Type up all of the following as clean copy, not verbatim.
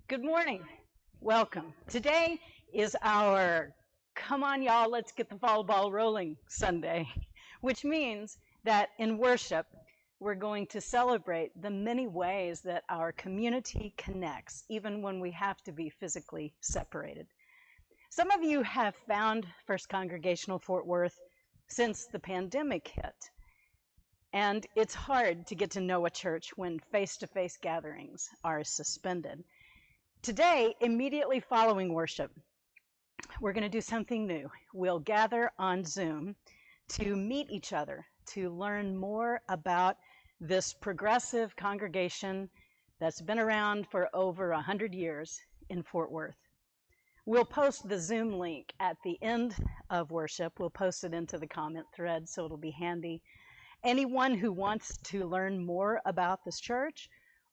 Good morning. Welcome. Today is our Come on, y'all, let's get the volleyball rolling Sunday, which means that in worship, we're going to celebrate the many ways that our community connects, even when we have to be physically separated. Some of you have found First Congregational Fort Worth since the pandemic hit. And it's hard to get to know a church when face-to-face gatherings are suspended. Today, immediately following worship, we're going to do something new. We'll gather on Zoom to meet each other, to learn more about this progressive congregation that's been around for over 100 years in Fort Worth. We'll post the Zoom link at the end of worship. We'll post it into the comment thread, so it'll be handy. Anyone who wants to learn more about this church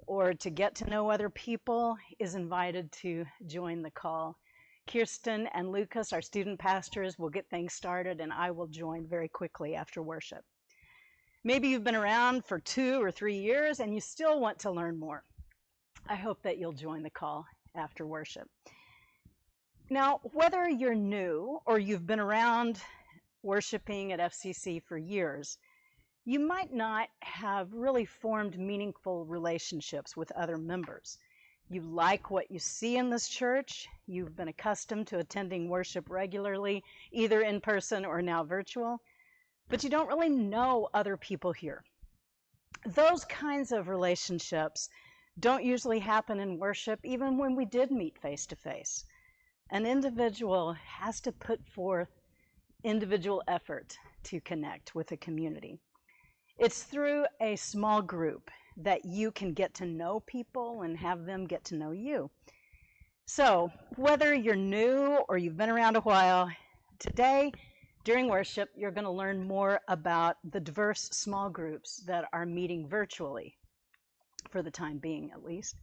or to get to know other people is invited to join the call. Kirsten and Lucas, our student pastors, will get things started, and I will join very quickly after worship. Maybe you've been around for 2 or 3 years and you still want to learn more. I hope that you'll join the call after worship. Now, whether you're new or you've been around worshiping at FCC for years, you might not have really formed meaningful relationships with other members. You like what you see in this church. You've been accustomed to attending worship regularly, either in person or now virtual, but you don't really know other people here. Those kinds of relationships don't usually happen in worship, even when we did meet face to face. An individual has to put forth individual effort to connect with a community. It's through a small group that you can get to know people and have them get to know you. So whether you're new or you've been around a while, today during worship, you're going to learn more about the diverse small groups that are meeting virtually, for the time being at least.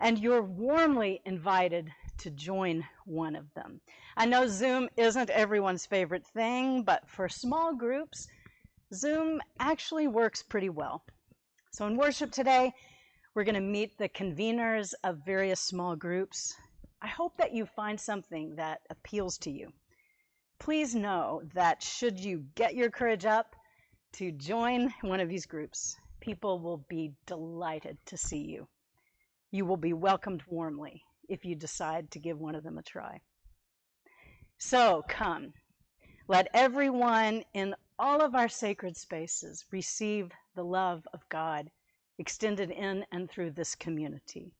And you're warmly invited to join one of them. I know Zoom isn't everyone's favorite thing, but for small groups, Zoom actually works pretty well. So in worship today, we're going to meet the conveners of various small groups. I hope that you find something that appeals to you. Please know that should you get your courage up to join one of these groups, people will be delighted to see you. You will be welcomed warmly if you decide to give one of them a try. So come, let everyone in all of our sacred spaces receive the love of God extended in and through this community.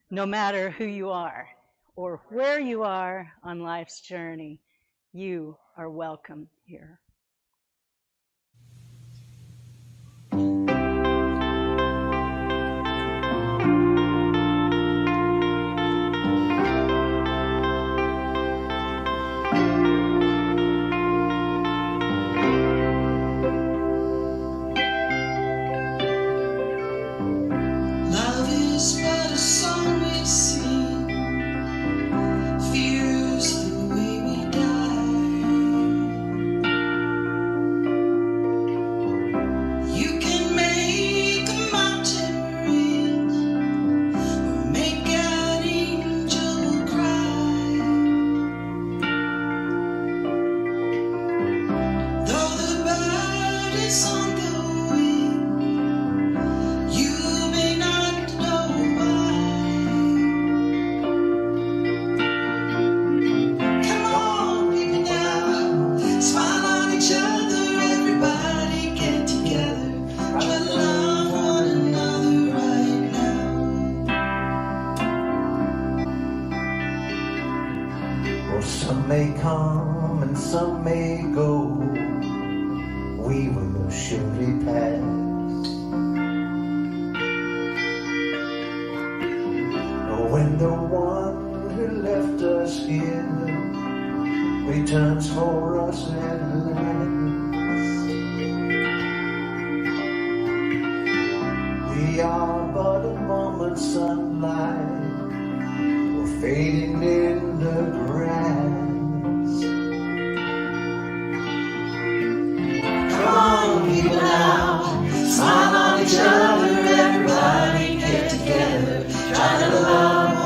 No matter who you are or where you are on life's journey, you are welcome here. Some may come and some may go, we will surely pass. When the one who left us here returns for us at last, we are but a moment's sunlight, we're fading in the grass. Come on, people now, smile on each other, everybody get together, try to love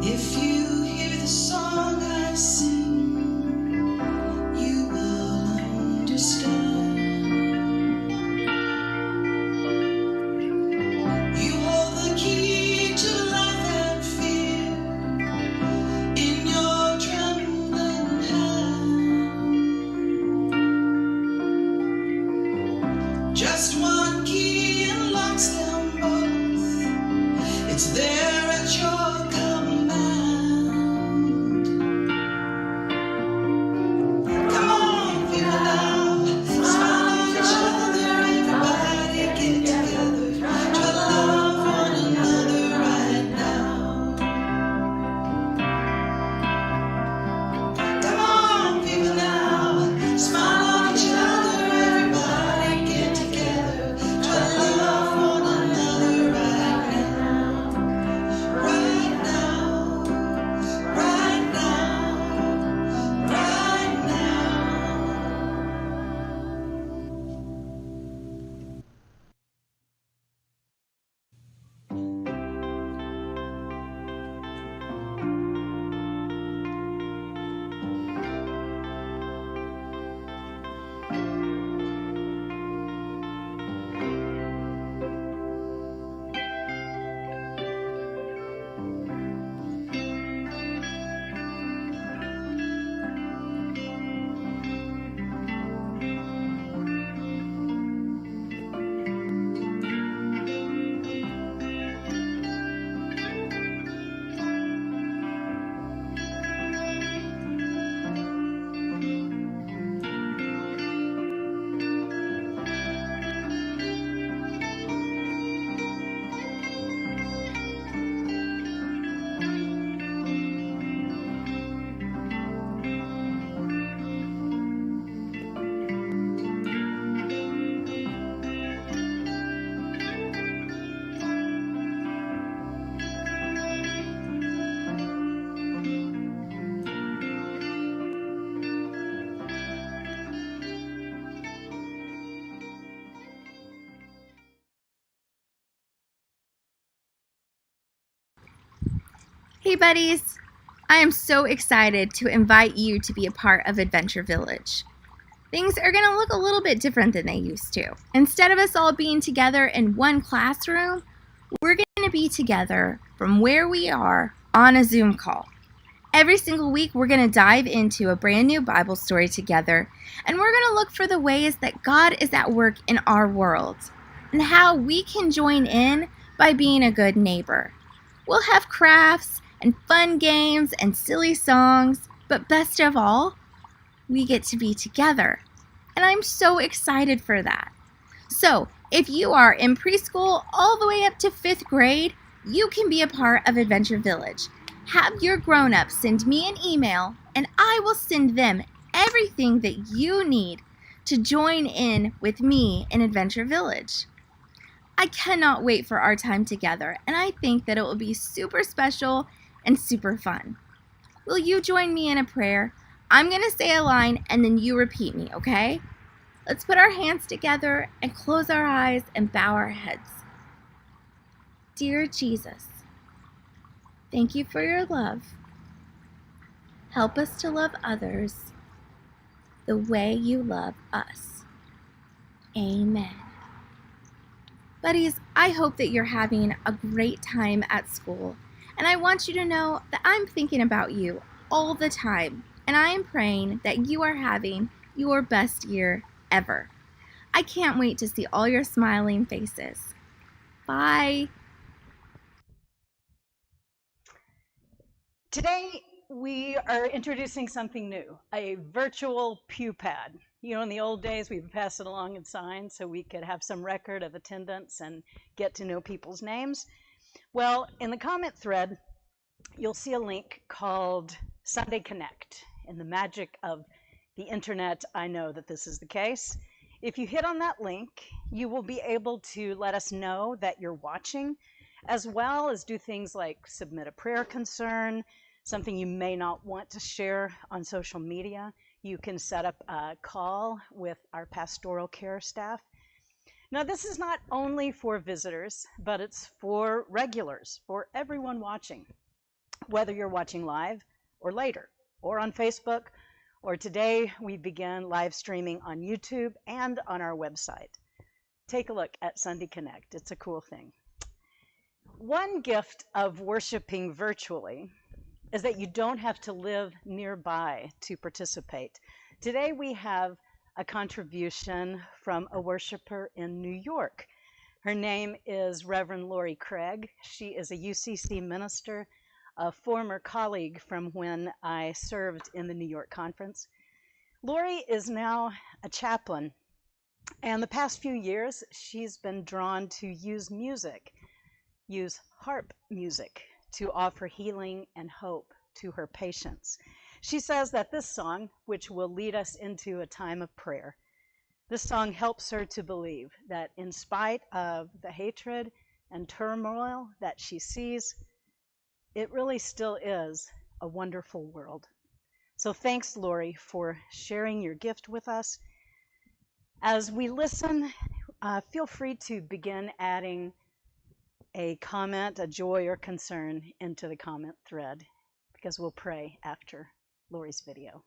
If you hear the song I sing, you will understand. You hold the key to life and fear in your trembling hand. Just one key unlocks them both. It's there at your command. Come on, feel it now. Smile at each other, everybody get together. Try to love one another right now. Come on, people now. Smile at each other, everybody get together. Try to love one another right now. Right now. Right now. Right now. Hey buddies! I am so excited to invite you to be a part of Adventure Village. Things are going to look a little bit different than they used to. Instead of us all being together in one classroom, we're going to be together from where we are on a Zoom call. Every single week we're going to dive into a brand new Bible story together, and we're going to look for the ways that God is at work in our world and how we can join in by being a good neighbor. We'll have crafts and fun games and silly songs, but best of all, we get to be together. And I'm so excited for that. So, if you are in preschool all the way up to 5th grade, you can be a part of Adventure Village. Have your grown-ups send me an email, and I will send them everything that you need to join in with me in Adventure Village. I cannot wait for our time together, and I think that it will be super special and super fun. Will you join me in a prayer? I'm going to say a line and then you repeat me, okay? Let's put our hands together and close our eyes and bow our heads. Dear Jesus, thank you for your love. Help us to love others the way you love us. Amen. Buddies, I hope that you're having a great time at school, and I want you to know that I'm thinking about you all the time, and I am praying that you are having your best year ever. I can't wait to see all your smiling faces. Bye. Today, we are introducing something new, a virtual pew pad. You know, in the old days, we would pass it along in signs so we could have some record of attendance and get to know people's names. Well, in the comment thread, you'll see a link called Sunday Connect. In the magic of the internet, I know that this is the case. If you hit on that link, you will be able to let us know that you're watching, as well as do things like submit a prayer concern, something you may not want to share on social media, you can set up a call with our pastoral care staff. Now, this is not only for visitors, but it's for regulars, for everyone watching, whether you're watching live or later, or on Facebook, or today we begin live streaming on YouTube and on our website. Take a look at Sunday Connect. It's a cool thing. One gift of worshiping virtually is that you don't have to live nearby to participate. Today we have a contribution from a worshiper in New York. Her name is Reverend Lori Craig. She is a UCC minister, a former colleague from when I served in the New York conference. Lori is now a chaplain, and the past few years she's been drawn to use harp music to offer healing and hope to her patients. She says that this song, which will lead us into a time of prayer, this song helps her to believe that in spite of the hatred and turmoil that she sees, it really still is a wonderful world. So thanks, Lori, for sharing your gift with us. As we listen, feel free to begin adding a comment, a joy or concern into the comment thread, because we'll pray after Lori's video.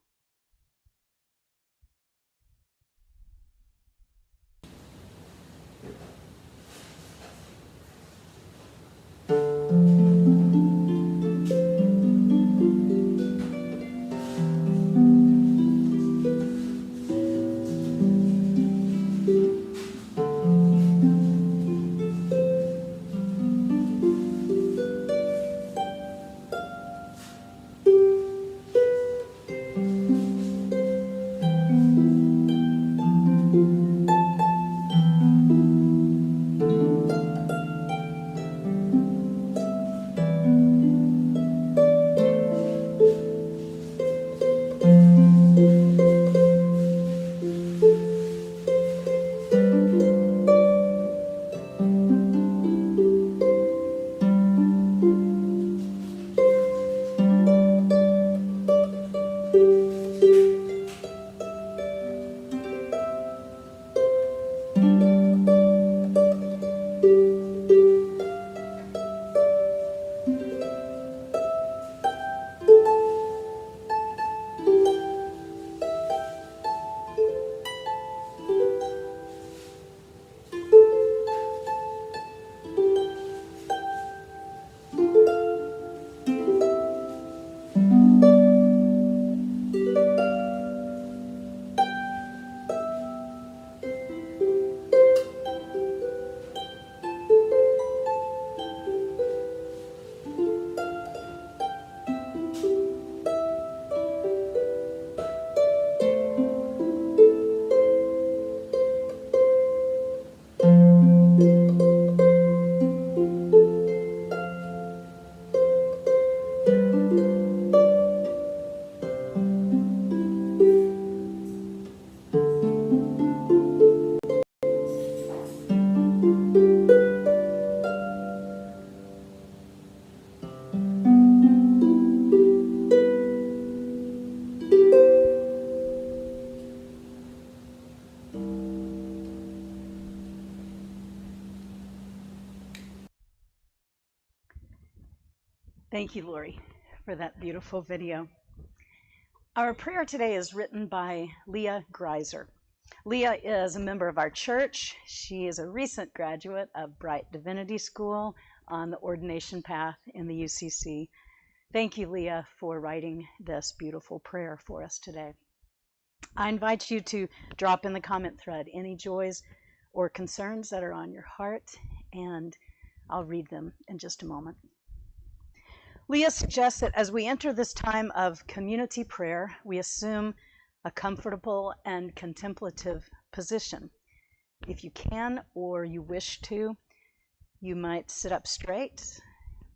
Thank you, Lori, for that beautiful video. Our prayer today is written by Leah Greiser. Leah is a member of our church. She is a recent graduate of Bright Divinity School on the ordination path in the UCC. Thank you, Leah, for writing this beautiful prayer for us today. I invite you to drop in the comment thread any joys or concerns that are on your heart, and I'll read them in just a moment. Leah suggests that as we enter this time of community prayer, we assume a comfortable and contemplative position. If you can or you wish to, you might sit up straight,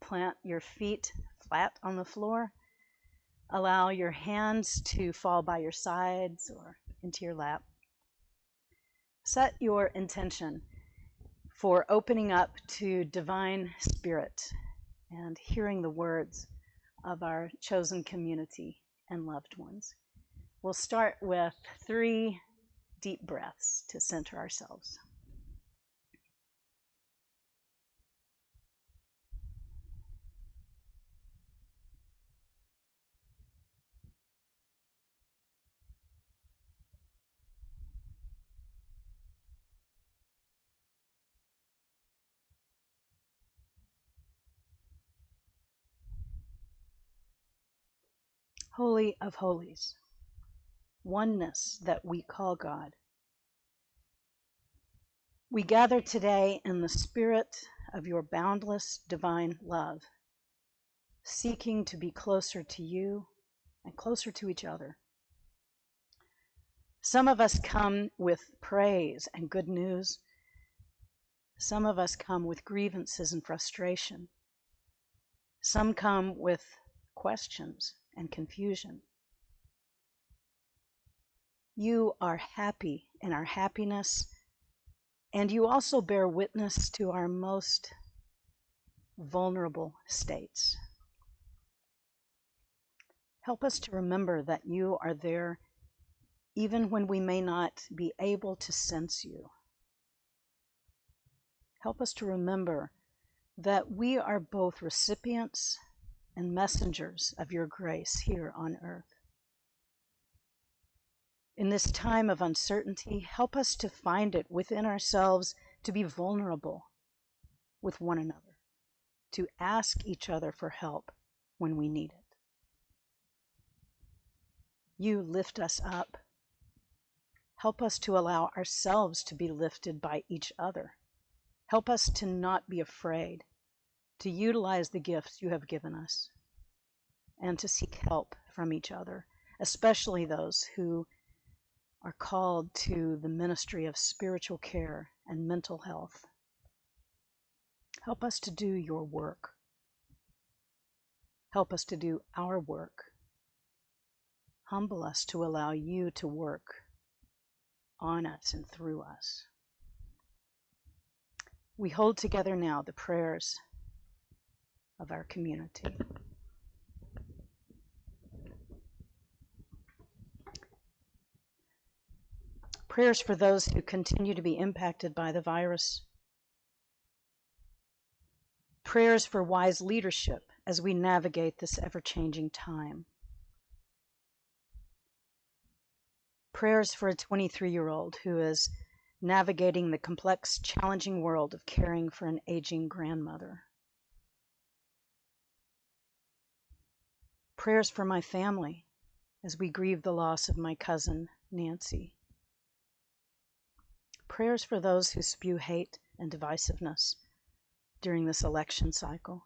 plant your feet flat on the floor, allow your hands to fall by your sides or into your lap. Set your intention for opening up to divine spirit and hearing the words of our chosen community and loved ones. We'll start with 3 deep breaths to center ourselves. Holy of Holies, oneness that we call God. We gather today in the spirit of your boundless divine love, seeking to be closer to you and closer to each other. Some of us come with praise and good news. Some of us come with grievances and frustration. Some come with questions and confusion. You are happy in our happiness, and you also bear witness to our most vulnerable states. Help us to remember that you are there even when we may not be able to sense you. Help us to remember that we are both recipients and messengers of your grace here on earth. In this time of uncertainty, help us to find it within ourselves to be vulnerable with one another, to ask each other for help when we need it. You lift us up. Help us to allow ourselves to be lifted by each other. Help us to not be afraid, to utilize the gifts you have given us, and to seek help from each other, especially those who are called to the ministry of spiritual care and mental health. Help us to do your work. Help us to do our work. Humble us to allow you to work on us and through us. We hold together now the prayers of our community. Prayers for those who continue to be impacted by the virus. Prayers for wise leadership as we navigate this ever-changing time. Prayers for a 23-year-old who is navigating the complex, challenging world of caring for an aging grandmother. Prayers for my family as we grieve the loss of my cousin, Nancy. Prayers for those who spew hate and divisiveness during this election cycle.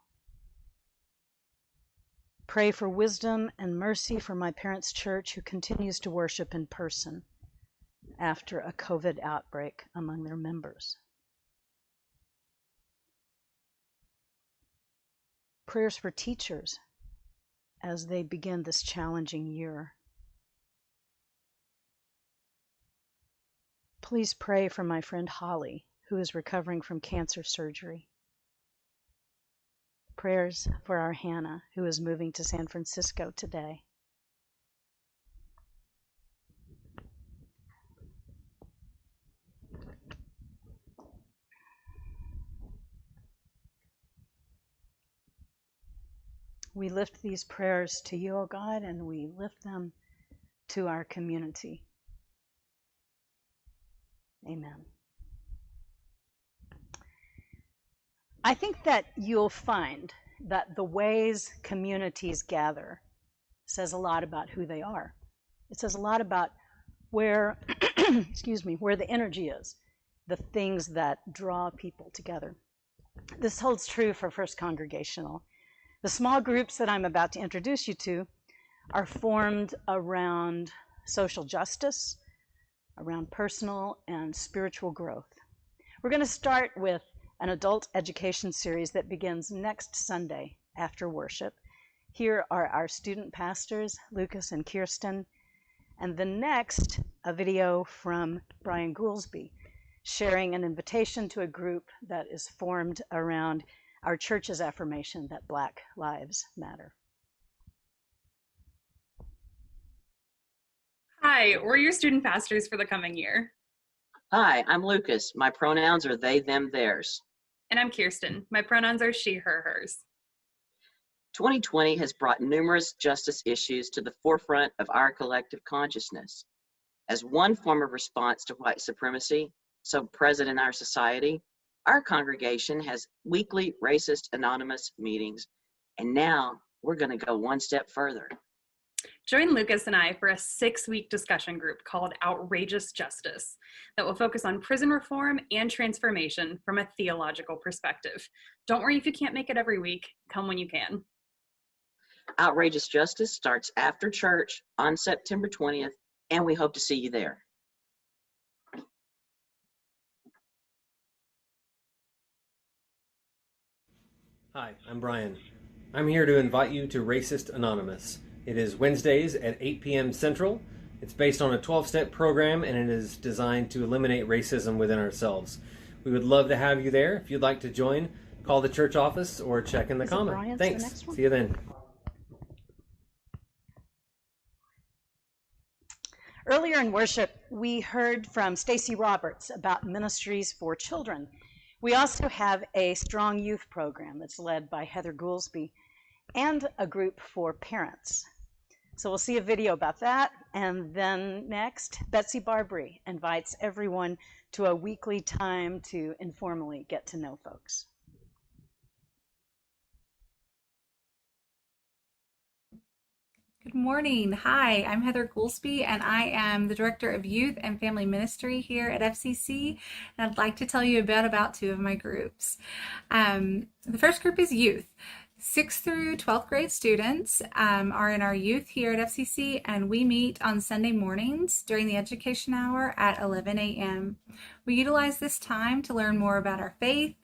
Pray for wisdom and mercy for my parents' church who continues to worship in person after a COVID outbreak among their members. Prayers for teachers as they begin this challenging year. Please pray for my friend Holly, who is recovering from cancer surgery. Prayers for our Hannah, who is moving to San Francisco today. We lift these prayers to you, O God, and we lift them to our community. Amen. I think that you'll find that the ways communities gather says a lot about who they are. It says a lot about where, where the energy is, the things that draw people together. This holds true for First Congregational. The small groups that I'm about to introduce you to are formed around social justice, around personal and spiritual growth. We're going to start with an adult education series that begins next Sunday after worship. Here are our student pastors, Lucas and Kirsten, and the next, a video from Brian Goolsby, sharing an invitation to a group that is formed around our church's affirmation that Black Lives Matter. Hi, we're your student pastors for the coming year. Hi, I'm Lucas. My pronouns are they, them, theirs. And I'm Kirsten. My pronouns are she, her, hers. 2020 has brought numerous justice issues to the forefront of our collective consciousness. As one form of response to white supremacy, so present in our society, our congregation has weekly racist anonymous meetings, and now we're going to go one step further. Join Lucas and I for a 6-week discussion group called Outrageous Justice that will focus on prison reform and transformation from a theological perspective. Don't worry if you can't make it every week. Come when you can. Outrageous Justice starts after church on September 20th, and we hope to see you there. Hi, I'm Brian. I'm here to invite you to Racist Anonymous. It is Wednesdays at 8 p.m. Central. It's based on a 12-step program, and it is designed to eliminate racism within ourselves. We would love to have you there. If you'd like to join, call the church office or check in the comment. Thanks. See you then. Earlier in worship, we heard from Stacy Roberts about ministries for children. We also have a strong youth program that's led by Heather Goolsby and a group for parents. So we'll see a video about that. And then next, Betsy Barbary invites everyone to a weekly time to informally get to know folks. Good morning. Hi, I'm Heather Goolsby, and I am the Director of Youth and Family Ministry here at FCC. And I'd like to tell you about 2 of my groups. The first group is youth. 6th through 12th grade students are in our youth here at FCC, and we meet on Sunday mornings during the education hour at 11 a.m. We utilize this time to learn more about our faith,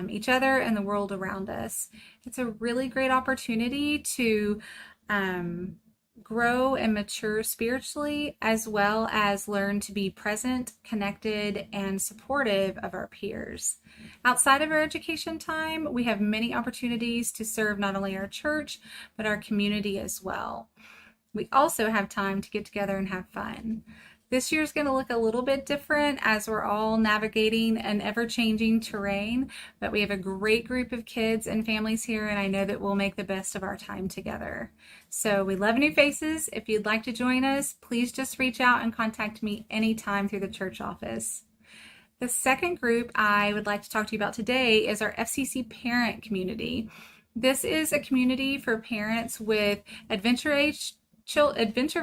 each other, and the world around us. It's a really great opportunity to grow and mature spiritually, as well as learn to be present, connected, and supportive of our peers. Outside of our education time, we have many opportunities to serve not only our church, but our community as well. We also have time to get together and have fun. This year is going to look a little bit different as we're all navigating an ever-changing terrain, but we have a great group of kids and families here, and I know that we'll make the best of our time together. So we love new faces. If you'd like to join us, please just reach out and contact me anytime through the church office. The second group I would like to talk to you about today is our FCC parent community. This is a community for parents with Adventure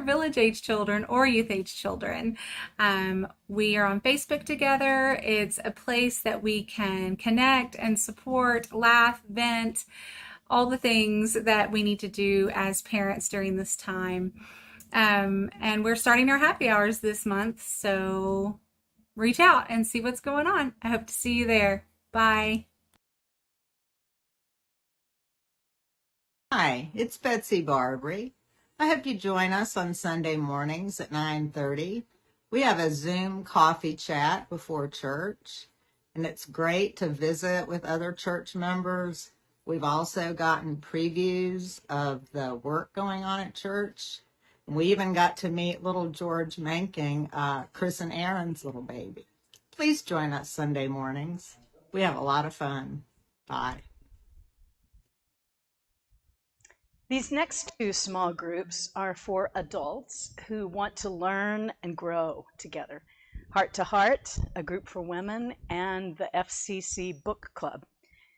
Village age children or youth age children. We are on Facebook together. It's a place that we can connect and support, laugh, vent, all the things that we need to do as parents during this time. And we're starting our happy hours this month, so reach out and see what's going on. I hope to see you there. Bye. Hi, it's Betsy Barbary. I hope you join us on Sunday mornings at 9:30. We have a Zoom coffee chat before church, and it's great to visit with other church members. We've also gotten previews of the work going on at church. We even got to meet little George Manking, Chris and Aaron's little baby. Please join us Sunday mornings. We have a lot of fun. Bye. These next 2 small groups are for adults who want to learn and grow together. Heart to Heart, a group for women, and the FCC Book Club.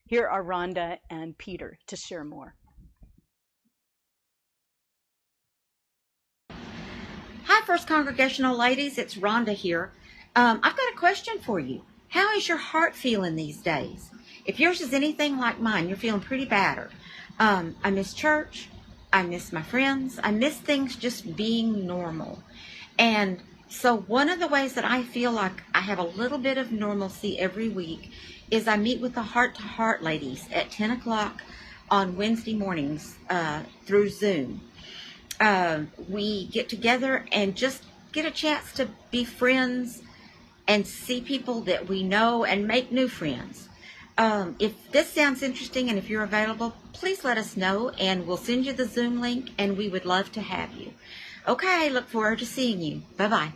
Here are Rhonda and Peter to share more. Hi, First Congregational ladies. It's Rhonda here. I've got a question for you. How is your heart feeling these days? If yours is anything like mine, you're feeling pretty battered. I miss church. I miss my friends. I miss things just being normal. And so one of the ways that I feel like I have a little bit of normalcy every week is I meet with the Heart to Heart ladies at 10 o'clock on Wednesday mornings through Zoom. We get together and just get a chance to be friends and see people that we know and make new friends. If this sounds interesting and if you're available, please let us know and we'll send you the Zoom link and we would love to have you. Okay, look forward to seeing you. Bye-bye.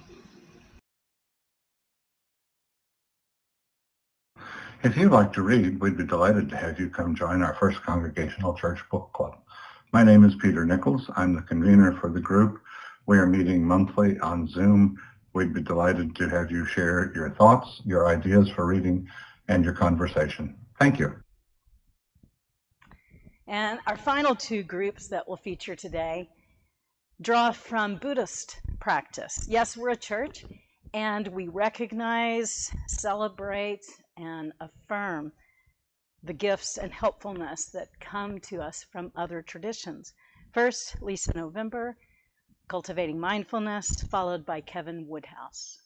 If you like to read, we'd be delighted to have you come join our first Congregational Church Book Club. My name is Peter Nichols. I'm the convener for the group. We are meeting monthly on Zoom. We'd be delighted to have you share your thoughts, your ideas for reading, and your conversation. Thank you. And our final two groups that we'll feature today draw from Buddhist practice. Yes, we're a church, and we recognize, celebrate, and affirm the gifts and helpfulness that come to us from other traditions. First, Lisa November, Cultivating Mindfulness, followed by Kevin Woodhouse.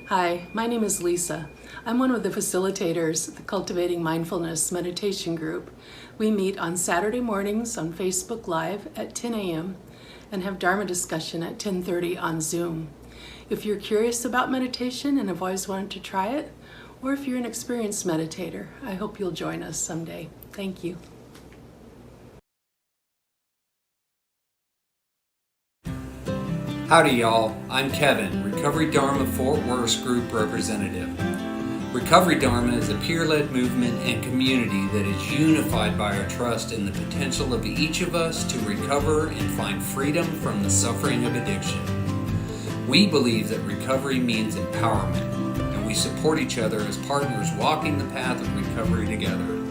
Hi, my name is Lisa. I'm one of the facilitators of the Cultivating Mindfulness meditation group. We meet on Saturday mornings on Facebook Live at 10 a.m. and have Dharma discussion at 10:30 on Zoom. If you're curious about meditation and have always wanted to try it, or if you're an experienced meditator, I hope you'll join us someday. Thank you. Howdy y'all, I'm Kevin, Recovery Dharma Fort Worth Group Representative. Recovery Dharma is a peer-led movement and community that is unified by our trust in the potential of each of us to recover and find freedom from the suffering of addiction. We believe that recovery means empowerment, and we support each other as partners walking the path of recovery together.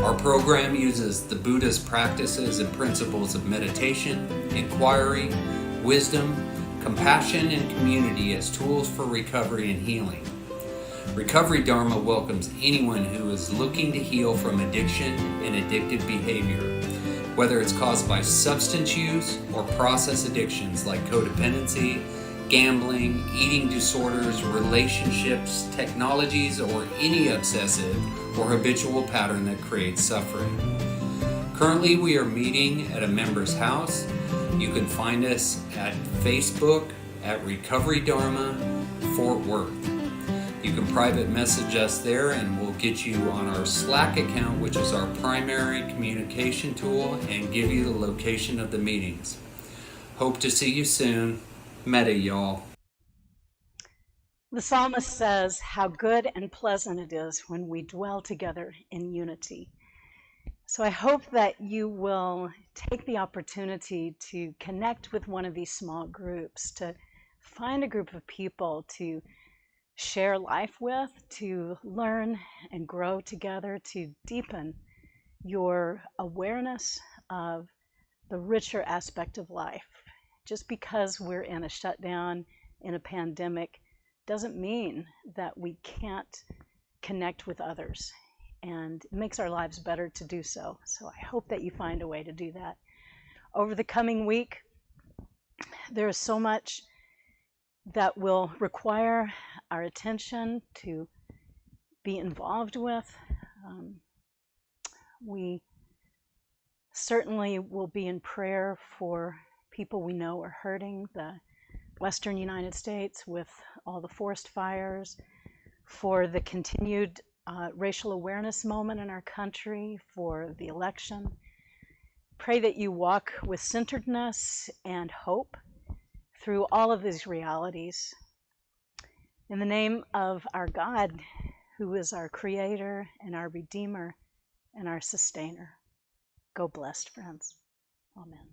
Our program uses the Buddhist practices and principles of meditation, inquiry, wisdom, compassion, and community as tools for recovery and healing. Recovery Dharma welcomes anyone who is looking to heal from addiction and addictive behavior, whether it's caused by substance use or process addictions like codependency, gambling, eating disorders, relationships, technologies, or any obsessive or habitual pattern that creates suffering. Currently, we are meeting at a member's house. You can find us at Facebook at Recovery Dharma Fort Worth. You can private message us there and we'll get you on our Slack account, which is our primary communication tool, and give you the location of the meetings. Hope to see you soon. Meta, y'all. The psalmist says, "How good and pleasant it is when we dwell together in unity." So I hope that you will take the opportunity to connect with one of these small groups, to find a group of people to share life with, to learn and grow together, to deepen your awareness of the richer aspect of life. Just because we're in a shutdown, in a pandemic, doesn't mean that we can't connect with others. And it makes our lives better to do so. So I hope that you find a way to do that. Over the coming week, there is so much that will require our attention to be involved with. We certainly will be in prayer for people we know are hurting, the Western United States with all the forest fires, for the continued racial awareness moment in our country, for the election. Pray that you walk with centeredness and hope through all of these realities. In the name of our God, who is our Creator and our Redeemer and our Sustainer, go blessed, friends. Amen.